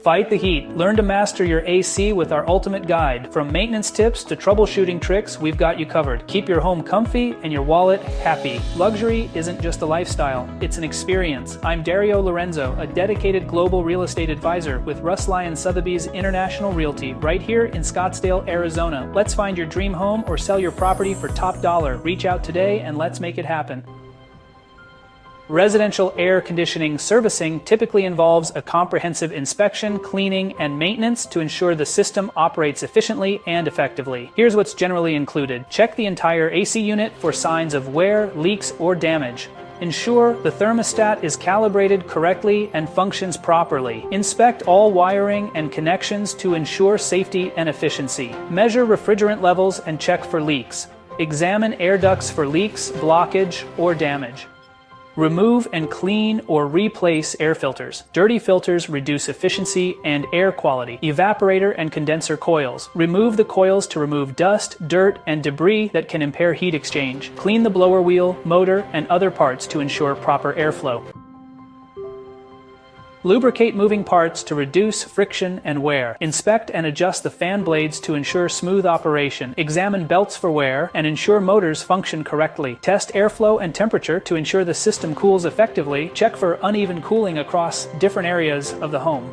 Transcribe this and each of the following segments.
Fight the heat. Learn to master your AC with our ultimate guide. From maintenance tips to troubleshooting tricks, we've got you covered. Keep your home comfy and your wallet happy. Luxury isn't just a lifestyle, it's an experience. I'm Dario Lorenzo, a dedicated global real estate advisor with Russ Lyon Sotheby's International Realty, right here in Scottsdale, Arizona. Let's find your dream home or sell your property for top dollar. Reach out today and let's make it happen. Residential air conditioning servicing typically involves a comprehensive inspection, cleaning, and maintenance to ensure the system operates efficiently and effectively. Here's what's generally included. Check the entire AC unit for signs of wear, leaks, or damage. Ensure the thermostat is calibrated correctly and functions properly. Inspect all wiring and connections to ensure safety and efficiency. Measure refrigerant levels and check for leaks. Examine air ducts for leaks, blockage, or damage. Remove and clean or replace air filters. Dirty filters reduce efficiency and air quality. Evaporator and condenser coils. Remove the coils to remove dust, dirt, and debris that can impair heat exchange. Clean the blower wheel, motor, and other parts to ensure proper airflow. Lubricate moving parts to reduce friction and wear. Inspect and adjust the fan blades to ensure smooth operation. Examine belts for wear and ensure motors function correctly. Test airflow and temperature to ensure the system cools effectively. Check for uneven cooling across different areas of the home.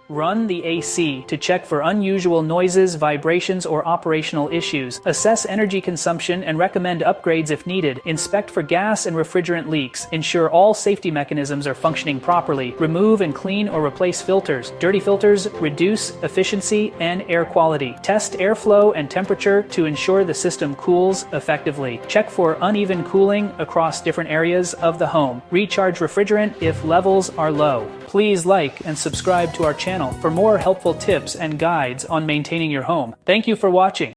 Run the AC to check for unusual noises, vibrations, or operational issues. Assess energy consumption and recommend upgrades if needed. Inspect for gas and refrigerant leaks. Ensure all safety mechanisms are functioning properly. Remove and clean or replace filters. Dirty filters reduce efficiency and air quality. Test airflow and temperature to ensure the system cools effectively. Check for uneven cooling across different areas of the home. Recharge refrigerant if levels are low. Please like and subscribe to our channel for more helpful tips and guides on maintaining your home. Thank you for watching.